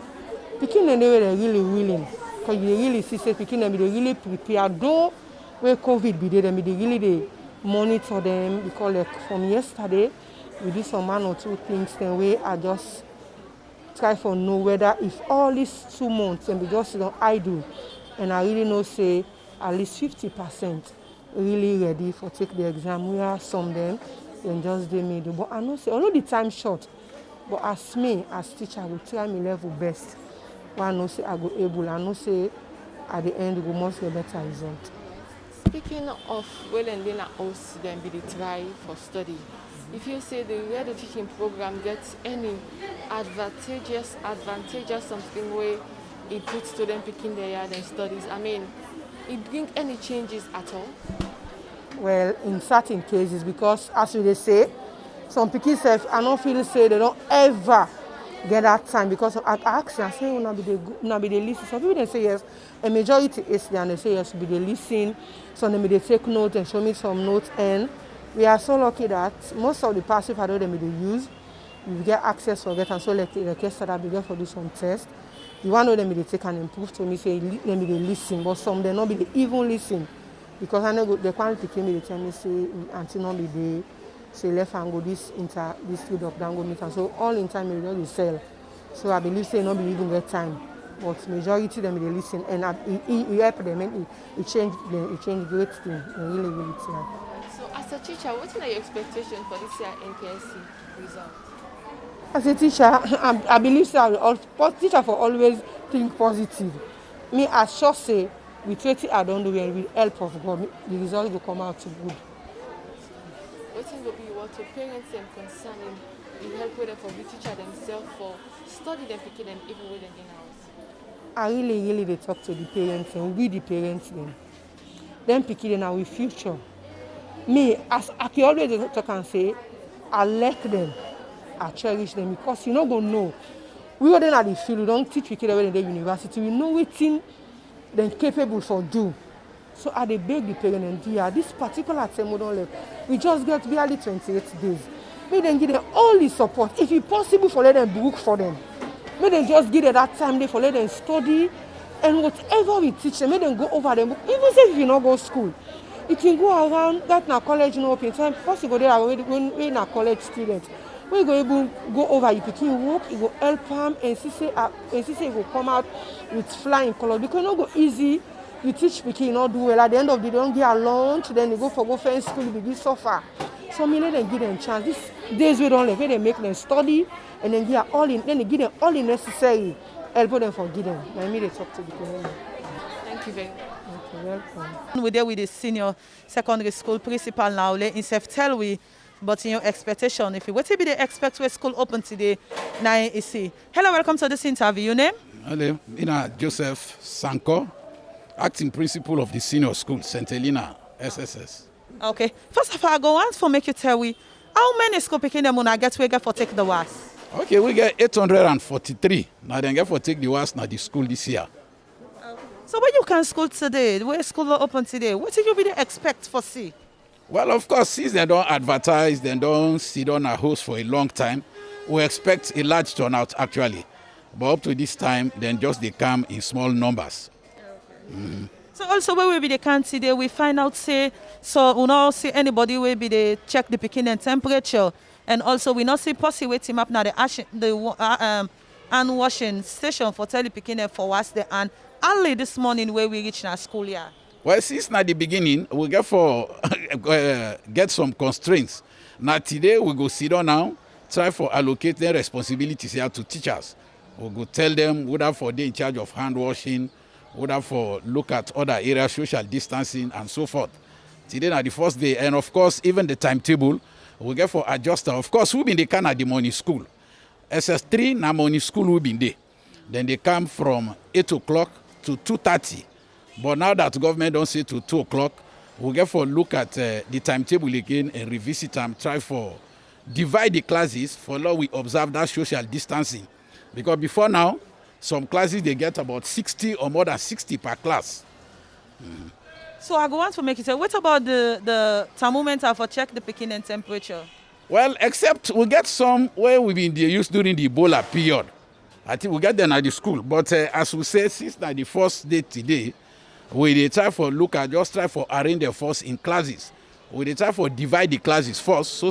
picking them they really willing because you really see say picking them they really prepare. Though where COVID be there, they really they monitor them because like from yesterday we do some 1 or 2 things then we are just try for know whether if all these 2 months and we just idle, and I really know say at least 50% really ready for take the exam. We are some them and just they middle. But I know say although the time short, but as me as teacher I will try my level best. But I know say I go able. I know say at the end we must get better result. Speaking of well and then also then be the try for study. If you say the radio teaching program gets any advantageous something where it puts students picking their yard and studies, I mean, it brings any changes at all? Well, in certain cases, because as they say, some people say, I don't feel say they don't ever get that time because I ask them, I say, will be they listen. Some people they say yes, a majority is there and they say yes, be they listen. So they take notes and show me some notes and we are so lucky that most of the passive hardware that we use, we get access for get and so like the case that we get for do some tests. You want to know them they take and improve to me say them they listen, but some they not be they even listen because I know the quality came they tell me say until not be they say left and go this field of down go meet and so all in time we just sell. So I believe say not be even get time, but majority them they listen and it help them and it change great thing and really try. As a teacher, what are your expectations for this year NPSC result? As a teacher, I believe so. Teacher for always think positive. Me, as sure say, with 20 I don't do well with help of God, the result will come out good. What will be what to parents and concerning you help with them for the teacher themselves for study them, picking them even with them in house? I really they talk to the parents and we the parents them picking them our future. Me, as I can always talk and say, I like them, I cherish them because you not gonna know. We are then at the field, we don't teach people when they university, we know what thing they're capable for do. So I they beg the parents and this particular time we don't left. We just get barely 28 days. We then give them all the support. If it's possible for them book for them. Make them just give them that time there for let them study. And whatever we teach them, make them go over them. Even if you not go school, you can go around, that na college no open time. First you go there when na college student. When you go able go over, you pikin work, you go help them, and Sesay go come out with flying color. Because not go easy. You teach pikin not do well. At the end of the day, they don't get a lunch, then they go fence school, you begin suffer. So me let them give them chance. These days we don't let where they make them study, and then they give them all the necessary help them for give them. Now me they talk to the community. Thank you very much. Okay, welcome. We're there with the senior secondary school principal now. In tell we, but in your expectation, if you what be the expect where school open today, now you see. Hello, welcome to this interview. Your name? Hello, Joseph Sanko, acting principal of the senior school, St. Helena, SSS. Okay. First of all, I go on for make you tell we how many school picking them when I get we get for take the was. Okay, we get 843. Now then get for take the was now the school this year. So when you can school today, where school open today, what do you really expect for see? Well, of course, since they don't advertise, they don't sit on a host for a long time, we expect a large turnout actually. But up to this time, then just they come in small numbers. Okay. So also where we be the can today, we find out say, so we not see anybody will be they check the picking and temperature. And also we not see posse waiting up now the hand washing station for tell the picking for us the hand early this morning where we reach our school year. Well, since now the beginning, we get for get some constraints. Now today we go sit down now, try for allocating responsibilities here to teachers. We go tell them whether for they in charge of hand washing, whether for look at other areas, social distancing and so forth. Today now the first day, and of course even the timetable we get for adjuster. Of course we been the can at the morning school. SS3 na morning school we been there. Then they come from 8 o'clock to 2:30. But now that government don't say to 2 o'clock, we get for look at the timetable again and revisit them, try for divide the classes for law we observe that social distancing. Because before now, some classes they get about 60 or more than 60 per class. So I go on to make it say, what about the thermometer for check the picking and temperature? Well, except we get some where we been used during the Ebola period. I think we get them at the school. But as we say, since now the first day today, we try for look at just try for arrange the force in classes. We try for divide the classes first so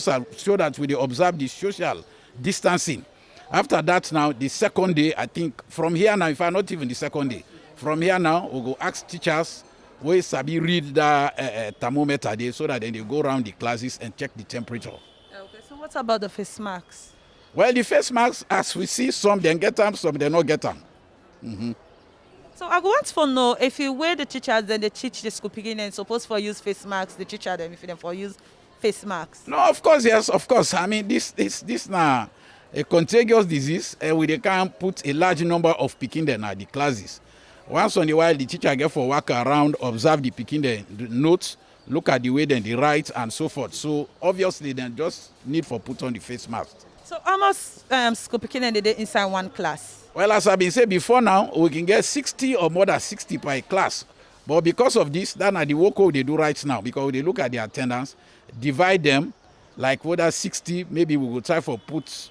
that we observe the social distancing. After that now, the second day, I think from here now, if I'm not even the second day, from here now, we'll go ask teachers where Sabi read the thermometer day so that then they go around the classes and check the temperature. Okay, so what about the face masks? Well, the face masks, as we see, some they get them, some they not get them. So I want to know if you wear the teachers, then they teach the school picking and supposed for use face masks, the teacher them if them for use face masks. No, of course, yes, of course. I mean, this now a contagious disease, and we can put a large number of picking them at the classes. Once in a while, the teacher get for walk around, observe the picking the notes, look at the way then they write and so forth. So obviously, then just need for put on the face mask. So how much school picking and they inside one class? Well, as I've been saying before now, we can get 60 or more than 60 per class. But because of this, that's the work they do right now. Because they look at the attendance, divide them, like whether 60, maybe we will try for put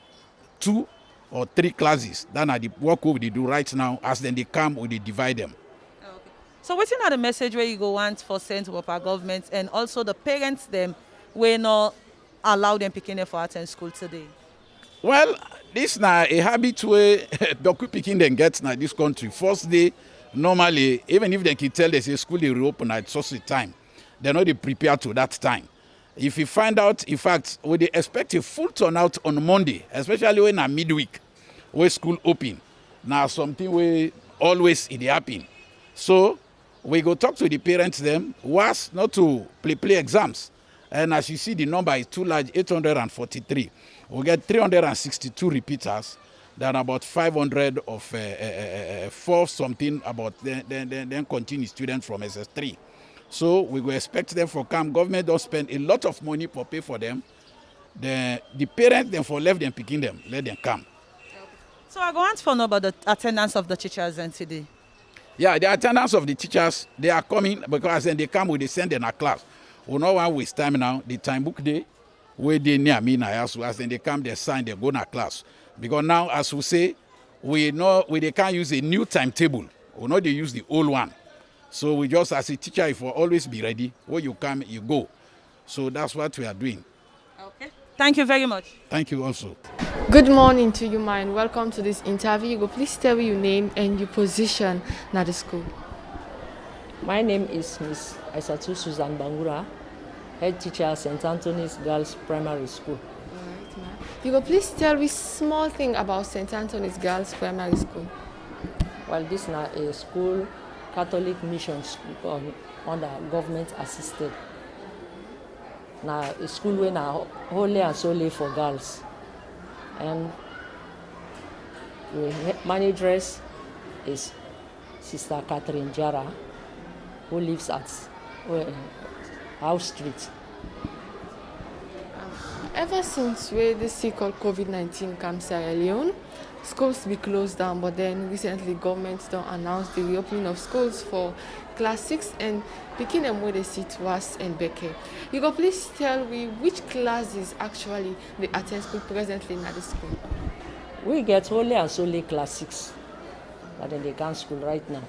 2 or 3 classes. That's the work they do right now. As then they come, we divide them. Okay. So what's another message where you go want for send to our government and also the parents them will not allow them picking them for attend school today? Well, this now a habit where docu picking them gets now this country. First day, normally, even if they can tell they say school they reopen at such a time, they're not prepared to that time. If you find out, in fact, we they expect a full turnout on Monday, especially when a midweek, where school open. Now something we always it happen. So we go talk to the parents them, was not to play exams. And as you see, the number is too large, 843. We get 362 repeaters, then about 500 of 4 something about then continue students from SS3. So we will expect them for come. Government don't spend a lot of money for pay for them. The parents then for left them picking them, let them come. So I want to know about the attendance of the teachers then today. Yeah, the attendance of the teachers, they are coming because then they come with they send in a class. We no one waste time now. The time book day, where they near me now, as then they come, they sign, they go to class. Because now, as we say, they can't use a new timetable. We know they use the old one. So we just, as a teacher, if we always be ready, when you come, you go. So that's what we are doing. Okay. Thank you very much. Thank you also. Good morning to you, ma, and welcome to this interview. You go please tell me your name and your position at the school. My name is Miss Isatu Susan Bangura, head teacher, St. Anthony's Girls Primary School. Alright, ma. You go please tell me small thing about St. Anthony's Girls Primary School. Well, this is a school, Catholic mission school under government assisted. Now a school where now wholly and solely for girls. And the manageress is Sister Catherine Jara, who lives at House Street. Ever since this sick called COVID-19 comes Sierra Leone, schools be closed down, but then recently government don't announce the reopening of schools for class 6 and picking them where they sit was and Beke. You go please tell me which classes actually they attend school presently in the school. We get wholly and solely class 6, but then they can't school right now.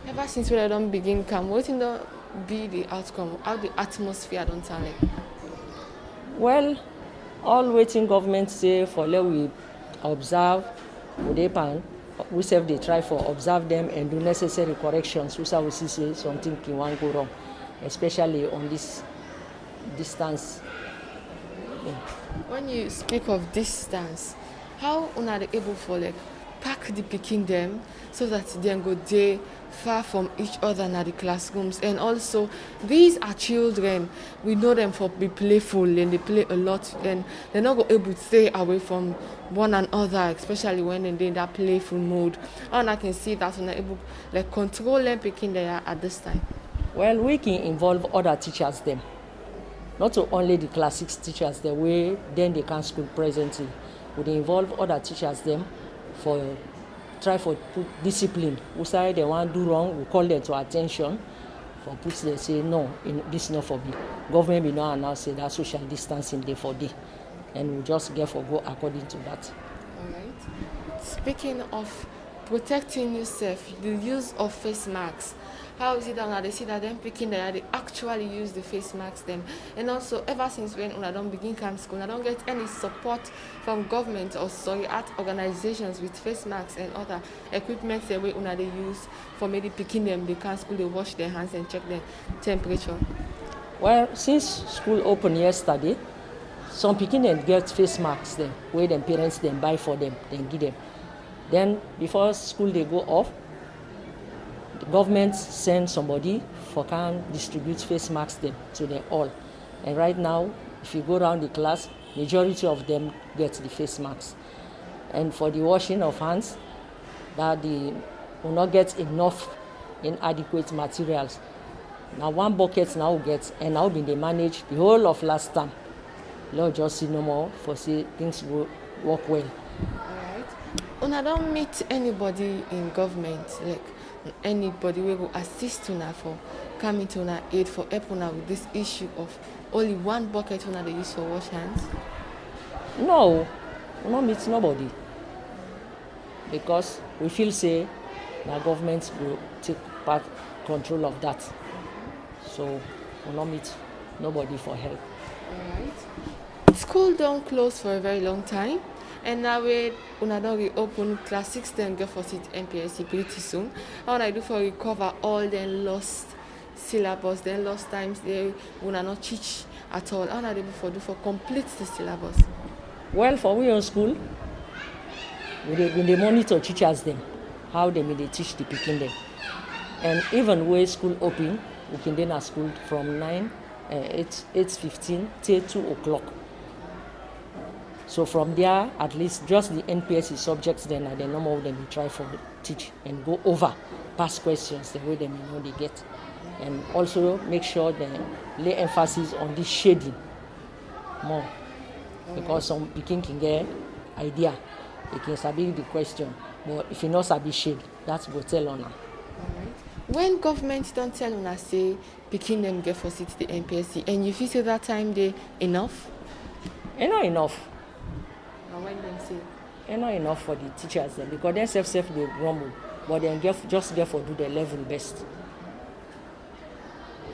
Ever since we don't begin come, what will be the outcome? How the atmosphere don't sound like? Well, all waiting government say for let we observe, we say they try for observe them and do necessary corrections. We say something can want go wrong, especially on this distance. Yeah. When you speak of distance, how are they able for like pack the picking them so that they go day far from each other in the classrooms? And also these are children, we know them for be playful and they play a lot and they're not able to stay away from one another, especially when they're in that playful mode. And I can see that when they're able like control them picking there at this time. Well, we can involve other teachers them, not only the class 6 teachers the way then they can school presently. We involve other teachers them for try for put discipline. We say they want to do wrong, we call them to attention. For put they say no, this not for me. Government will not announce say that social distancing day for day, and we just get for go according to that. All right. Speaking of protecting yourself, the use of face masks. How is it that they see that them picking there, they actually use the face masks them? And also, ever since when I don't begin camp school, I don't get any support from government or art organizations with face masks and other equipment the way they use for maybe picking them. They can school, they wash their hands and check their temperature. Well, since school opened yesterday, some picking them get face masks them, where them parents then buy for them, then give them. Then before school they go off, the government send somebody for can distribute face masks them to them all. And right now, if you go around the class, majority of them get the face masks. And for the washing of hands, that the will not get enough inadequate materials. Now one bucket now get and now been they manage the whole of last time. Lord just see no more for see things will work well. Una don't meet anybody in government, like anybody who will assist una for coming to una aid for help una with this issue of only one bucket una they use for wash hands? No, we don't meet nobody. Because we feel say the government will take part control of that. So we don't meet nobody for help. Alright. School don't close for a very long time. And now we don't reopen class 6 then go for it NPSC pretty soon. How I do for recover all the lost syllabus, then lost times they will not teach at all. How I do for complete the syllabus? Well, for we on school, when they monitor teachers them, how they teach the picking them. And even when school open, we can then at school from 8:15 till 2 o'clock. So from there, at least just the NPSC subjects then are the normal of them we try for teach and go over past questions the way they get. And also make sure they lay emphasis on this shading more. Because some picking can get idea. They can sabi the question. But if you not sabi shade, that's go tell on her. When government don't tell una say picking them get for city the NPSC and you feel that time they enough? Not enough. And when them say? not enough for the teachers then, because they self they grumble, but then just therefore do their level best.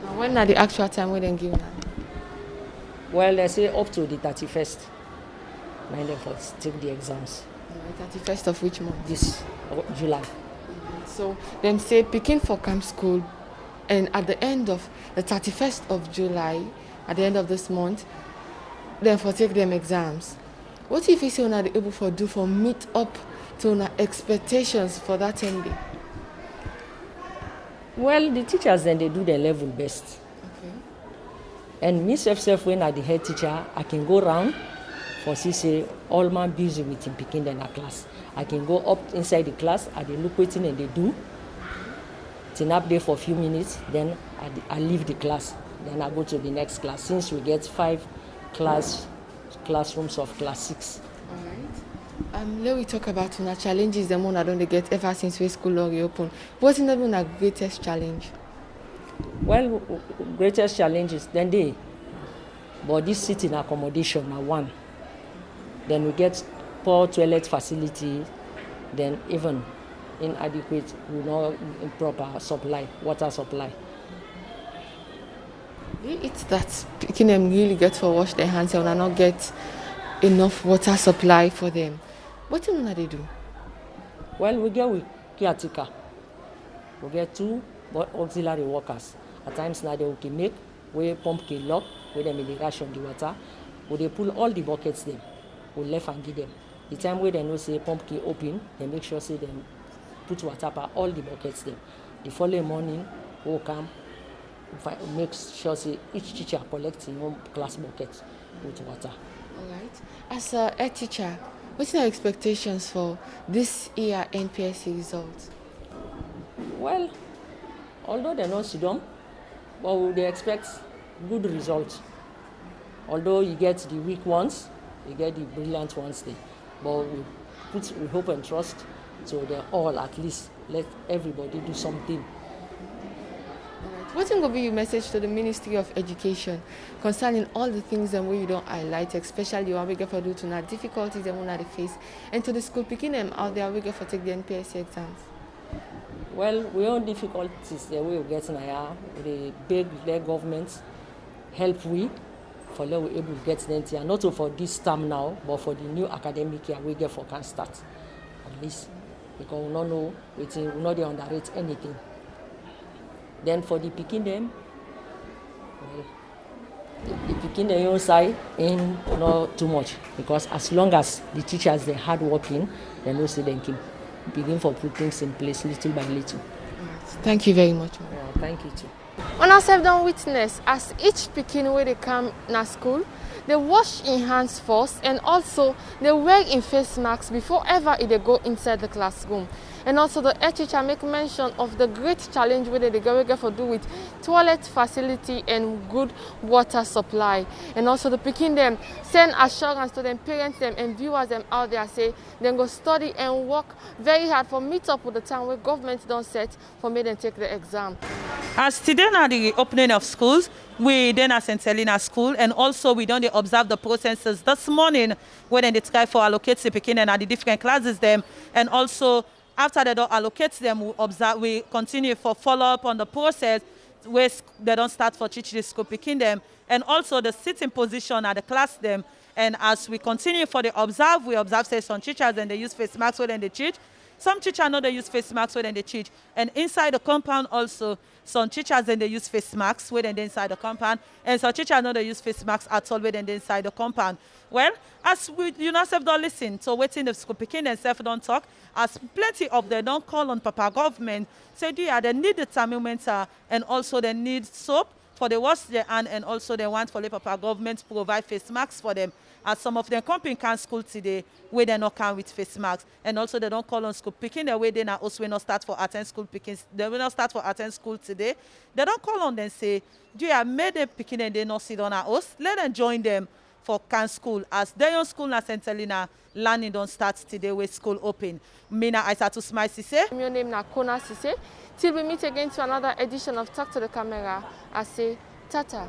Now, when are the actual time we then give now? Well, they say up to the 31st. Now they for take the exams. 31st of which month? This July. So them say picking for camp school, and at the end of the 31st of July, at the end of this month, then for take them exams. What if you say una able for do for meet up to una expectations for that 10 day? Well, the teachers then they do their level best. Okay. And me self when I the head teacher, I can go round for Sesay, all man busy with him picking in a class. I can go up inside the class, I they look waiting and they do. Turn up there for a few minutes, then I leave the class. Then I go to the next class. Since we get 5 classrooms of class 6. All right. Let me talk about una challenges the one I don't get ever since we school or reopen. What's in the greatest challenge? Well, greatest challenges then they, but this sitting accommodation are one. Then we get poor toilet facility, then even inadequate, improper supply, water supply. It's that picking them really get for wash their hands and not get enough water supply for them. What do they do? Well, we get with caretaker. We get 2 auxiliary workers. At times now they can make, we pump can lock, we them in the ration the water, we they pull all the buckets them, we left and give them. The time where they know say pump can open, they make sure say them put water for all the buckets them. The following morning, we come, make sure say each teacher collects his own class bucket with water. All right. As a head teacher, what are your expectations for this year NPSC results? Well, although they're not Sudan, but they expect good results. Although you get the weak ones, you get the brilliant ones there. But we hope and trust, so they're all at least let everybody do something. What will be your message to the Ministry of Education concerning all the things that we don't highlight, especially what we get for do to not difficulties that we not face, and to the school picking them out there we get for take the NPSC exams? Well, we own difficulties that we get now. The big government help we for let we able to get them here, not for this term now, but for the new academic year we get for can start at least, because we don't know we not they underrate anything. Then for the picking them, well, the picking them outside ain't not too much, because as long as the teachers they're hard working, they know say they can begin for put things in place little by little. Thank you very much. Yeah, thank you too. On our self-done witness, as each picking where they come na school, they wash in hands first, and also they wear in face masks before ever they go inside the classroom. And also the head teacher make mention of the great challenge where they get for do with toilet facility and good water supply. And also the picking them send assurance to them parents them and viewers them out there say then go study and work very hard for meet up with the time where government don't set for me them take the exam. As today now the opening of schools, we then at St. Helena School, and also we don't observe the processes this morning when they try for allocate the picking and at the different classes them, and also after they don't allocate them, we continue for follow-up on the process where they don't start for teach the school picking them, and also the sitting position at the class them. And as we continue for the we observe say some teachers and they use face masks when they teach. Some teachers know they use face masks when they teach. And inside the compound also, some teachers then they use face masks when they're inside the compound. And some teachers know they use face masks at all when they're inside the compound. Well, as we, you know, self don't listen, so waiting the school picking and self don't talk, as plenty of them don't call on Papa government, say, they need the thermometer and also they need soap for the wash their hand, and also they want for the Papa government to provide face masks for them. As some of them come in can school today where they not come with face masks, and also they don't call on school picking the way they now also will not start for attend school picking. They will not start for attend school today. They don't call on them say, do you made them picking and they not sit on our house? Let them join them for can school, as their own school na St. Helena learning don't start today with school open. Mina Isatu smile Sesay. Your name na Kona Sesay. Till we meet again to another edition of Talk to the Camera, I say tata.